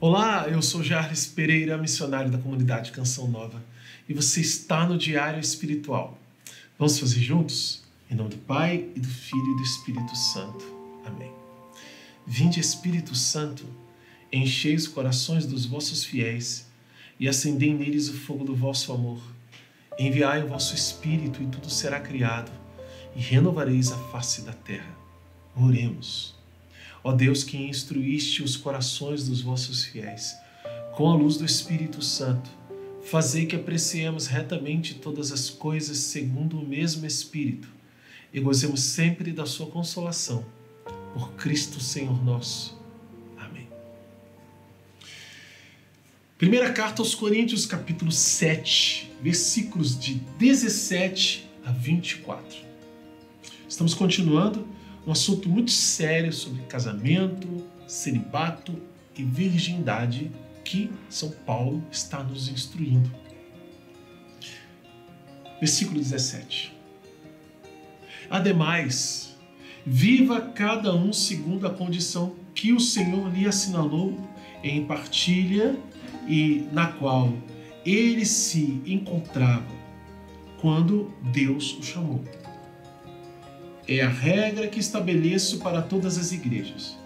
Olá, eu sou Jarles Pereira, missionário da comunidade Canção Nova, e você está no Diário Espiritual. Vamos fazer juntos? Em nome do Pai, e do Filho e do Espírito Santo. Amém. Vinde, Espírito Santo, enchei os corações dos vossos fiéis e acendei neles o fogo do vosso amor. Enviai o vosso Espírito e tudo será criado, e renovareis a face da terra. Oremos. Ó Deus, que instruíste os corações dos vossos fiéis, com a luz do Espírito Santo, fazei que apreciemos retamente todas as coisas segundo o mesmo Espírito e gozemos sempre da sua consolação. Por Cristo Senhor nosso. Amém. Primeira carta aos Coríntios, capítulo 7, versículos de 17 a 24. Estamos continuando um assunto muito sério sobre casamento, celibato e virgindade que São Paulo está nos instruindo. Versículo 17. Ademais, viva cada um segundo a condição que o Senhor lhe assinalou em partilha e na qual ele se encontrava quando Deus o chamou. É a regra que estabeleço para todas as igrejas.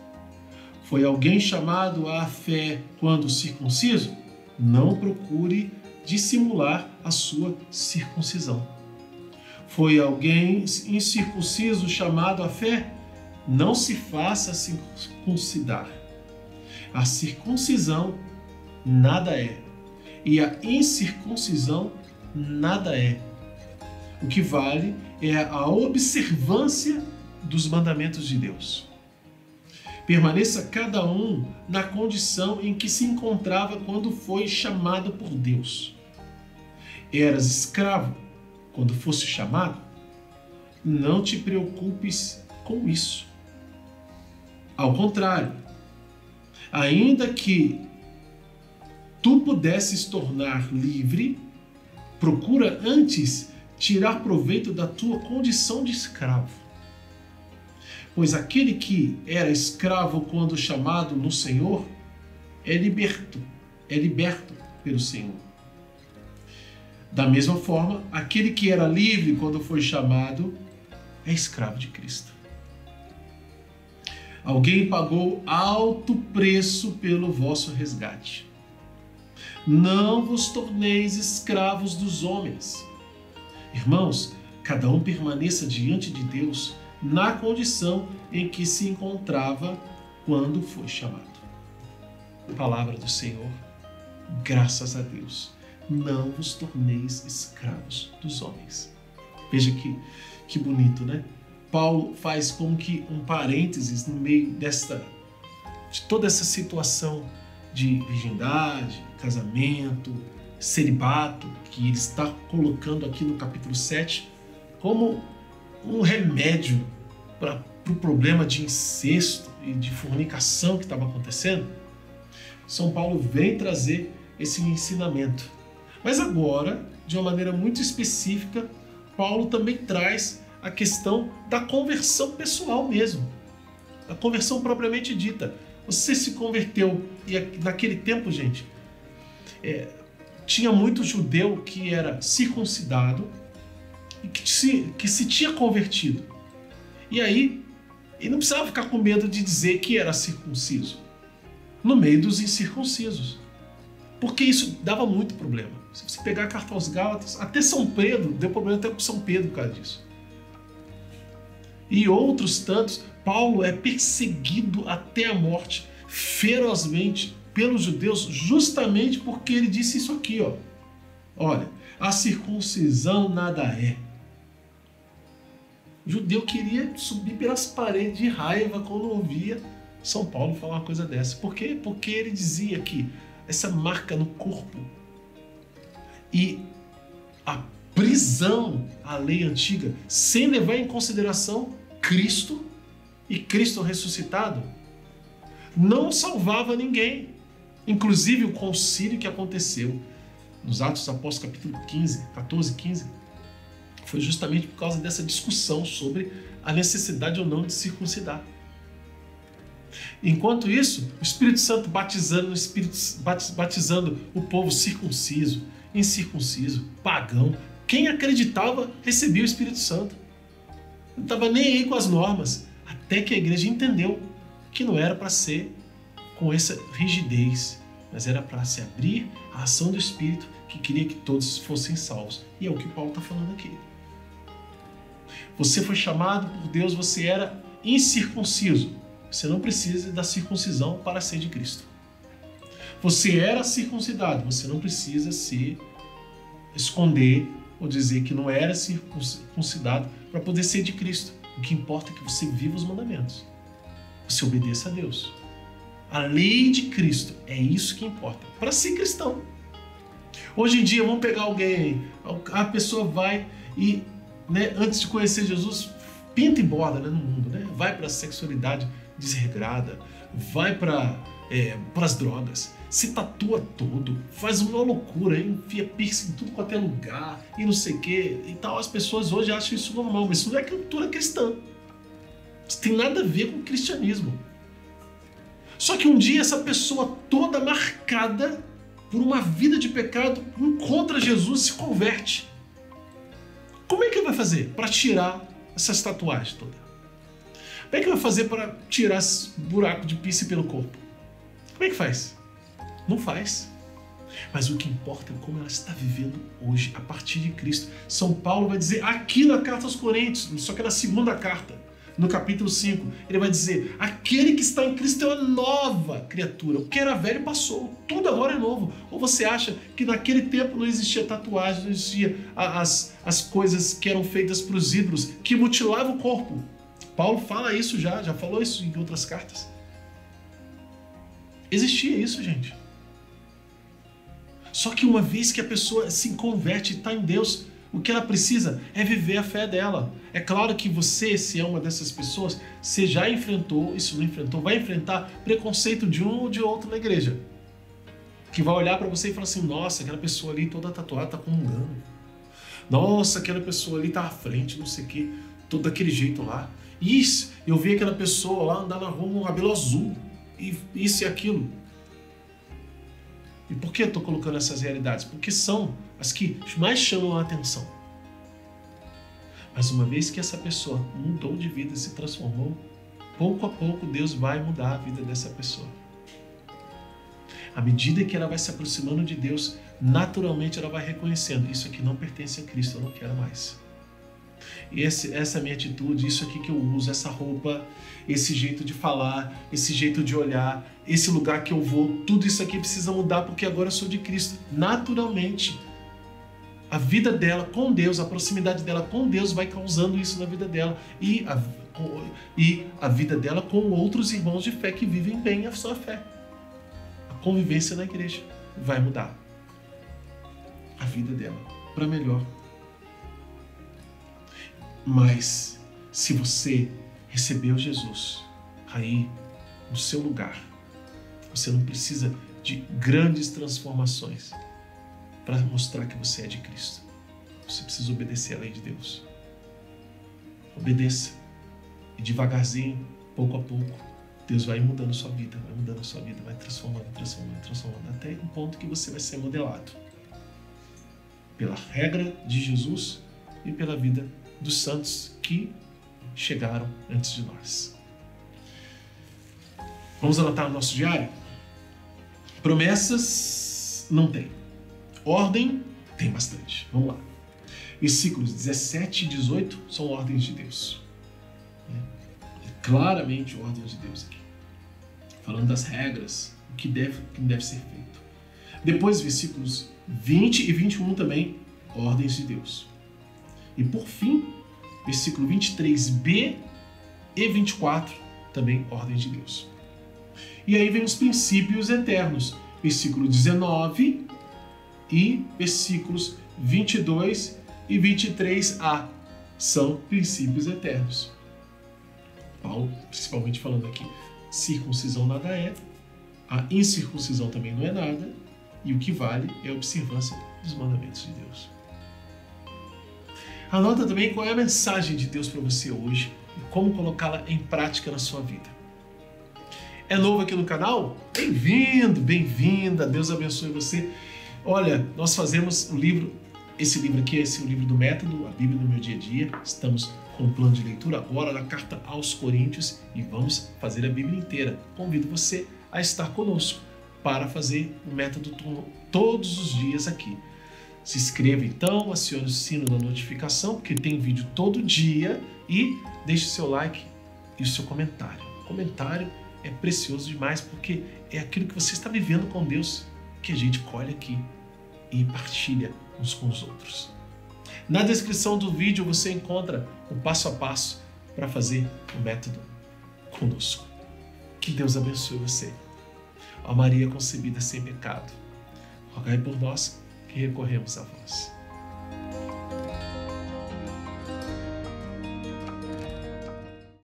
Foi alguém chamado à fé quando circunciso? Não procure dissimular a sua circuncisão. Foi alguém incircunciso chamado à fé? Não se faça circuncidar. A circuncisão nada é, e a incircuncisão nada é. O que vale é a observância dos mandamentos de Deus. Permaneça cada um na condição em que se encontrava quando foi chamado por Deus. Eras escravo quando fosse chamado? Não te preocupes com isso. Ao contrário, ainda que tu pudesses tornar livre, procura antes tirar proveito da tua condição de escravo. Pois aquele que era escravo quando chamado no Senhor é liberto pelo Senhor. Da mesma forma, aquele que era livre quando foi chamado é escravo de Cristo. Alguém pagou alto preço pelo vosso resgate. Não vos torneis escravos dos homens. Irmãos, cada um permaneça diante de Deus na condição em que se encontrava quando foi chamado. Palavra do Senhor, graças a Deus. Não vos torneis escravos dos homens. Veja que bonito, né? Paulo faz como que um parênteses no meio de toda essa situação de virgindade, casamento, celibato, que ele está colocando aqui no capítulo 7 como um remédio para o problema de incesto e de fornicação que estava acontecendo. São Paulo vem trazer esse ensinamento. Mas agora, de uma maneira muito específica, Paulo também traz a questão da conversão pessoal mesmo, a conversão propriamente dita. Você se converteu, e naquele tempo, gente, tinha muito judeu que era circuncidado e que se tinha convertido. E aí, ele não precisava ficar com medo de dizer que era circunciso no meio dos incircuncisos, porque isso dava muito problema. Se você pegar a carta aos Gálatas, até São Pedro, deu problema até com São Pedro por causa disso. E outros tantos, Paulo é perseguido até a morte, ferozmente, pelos judeus, justamente porque ele disse isso aqui, ó. Olha, a circuncisão nada é. O judeu queria subir pelas paredes de raiva quando ouvia São Paulo falar uma coisa dessa. Por quê? Porque ele dizia que essa marca no corpo e a prisão à lei antiga, sem levar em consideração Cristo e Cristo ressuscitado, não salvava ninguém. Inclusive o concílio que aconteceu nos Atos dos Apóstolos, capítulo 14, 15, foi justamente por causa dessa discussão sobre a necessidade ou não de circuncidar. Enquanto isso, o Espírito Santo batizando o povo circunciso, incircunciso, pagão. Quem acreditava recebia o Espírito Santo. Não estava nem aí com as normas, até que a igreja entendeu que não era para ser com essa rigidez, mas era para se abrir à ação do Espírito que queria que todos fossem salvos. E é o que Paulo está falando aqui. Você foi chamado por Deus, você era incircunciso. Você não precisa da circuncisão para ser de Cristo. Você era circuncidado, você não precisa se esconder ou dizer que não era circuncidado para poder ser de Cristo. O que importa é que você viva os mandamentos. Você obedeça a Deus. A lei de Cristo, é isso que importa para ser cristão. Hoje em dia, vamos pegar alguém, a pessoa vai e, antes de conhecer Jesus, pinta e borda no mundo, vai para a sexualidade desregrada, vai para as drogas, se tatua todo, faz uma loucura, enfia piercing em tudo quanto é lugar e não sei o que e tal. As pessoas hoje acham isso normal, mas isso não é cultura cristã. Isso tem nada a ver com o cristianismo. Só que um dia essa pessoa toda marcada por uma vida de pecado encontra Jesus e se converte. Como é que ele vai fazer para tirar essas tatuagens todas? Como é que vai fazer para tirar esse buraco de piercing pelo corpo? Como é que faz? Não faz. Mas o que importa é como ela está vivendo hoje, a partir de Cristo. São Paulo vai dizer aqui na carta aos Coríntios, só que na segunda carta, no capítulo 5, ele vai dizer: aquele que está em Cristo é uma nova criatura. O que era velho passou, tudo agora é novo. Ou você acha que naquele tempo não existia tatuagem, não existia as coisas que eram feitas para os ídolos, que mutilavam o corpo? Paulo fala isso já falou isso em outras cartas. Existia isso, gente. Só que uma vez que a pessoa se converte e está em Deus, o que ela precisa é viver a fé dela. É claro que você, se é uma dessas pessoas, você já enfrentou, isso não enfrentou, vai enfrentar preconceito de um ou de outro na igreja. Que vai olhar para você e falar assim: nossa, aquela pessoa ali toda tatuada está comungando. Nossa, aquela pessoa ali está à frente, não sei o quê, todo daquele jeito lá. Isso, eu vi aquela pessoa lá andar na rua com um cabelo azul, e isso e aquilo. E por que eu estou colocando essas realidades? Porque são as que mais chamam a atenção. Mas uma vez que essa pessoa mudou de vida, se transformou, pouco a pouco Deus vai mudar a vida dessa pessoa. À medida que ela vai se aproximando de Deus, naturalmente ela vai reconhecendo: isso aqui não pertence a Cristo, eu não quero mais. E essa é a minha atitude, isso aqui que eu uso, essa roupa, esse jeito de falar, esse jeito de olhar, esse lugar que eu vou, tudo isso aqui precisa mudar porque agora eu sou de Cristo. Naturalmente, a vida dela com Deus, a proximidade dela com Deus vai causando isso na vida dela e a vida dela com outros irmãos de fé que vivem bem a sua fé. A convivência na igreja vai mudar a vida dela para melhor. Mas se você recebeu Jesus aí no seu lugar, você não precisa de grandes transformações para mostrar que você é de Cristo. Você precisa obedecer à lei de Deus. Obedeça. E devagarzinho, pouco a pouco, Deus vai mudando a sua vida, vai transformando, até um ponto que você vai ser modelado pela regra de Jesus e pela vida dos santos que chegaram antes de nós. Vamos anotar no nosso diário? Promessas não tem. Ordem tem bastante. Vamos lá. Versículos 17 e 18 são ordens de Deus. Claramente ordens de Deus aqui. Falando das regras, o que deve ser feito. Depois, versículos 20 e 21 também, ordens de Deus. E por fim, versículo 23b e 24, também ordem de Deus. E aí vem os princípios eternos, versículo 19 e versículos 22 e 23a, são princípios eternos. Paulo, principalmente falando aqui, circuncisão nada é, a incircuncisão também não é nada, e o que vale é a observância dos mandamentos de Deus. Anota também qual é a mensagem de Deus para você hoje e como colocá-la em prática na sua vida. É novo aqui no canal? Bem-vindo, bem-vinda, Deus abençoe você. Olha, nós fazemos o livro, esse livro aqui, esse é o livro do método, a Bíblia no meu dia a dia. Estamos com o plano de leitura agora na carta aos Coríntios e vamos fazer a Bíblia inteira. Convido você a estar conosco para fazer o método todos os dias aqui. Se inscreva então, acione o sino da notificação, porque tem vídeo todo dia, e deixe o seu like e o seu comentário. O comentário é precioso demais, porque é aquilo que você está vivendo com Deus que a gente colhe aqui e partilha uns com os outros. Na descrição do vídeo você encontra o passo a passo para fazer o método conosco. Que Deus abençoe você. Ó Maria concebida sem pecado, rogai por nós que recorremos a vós.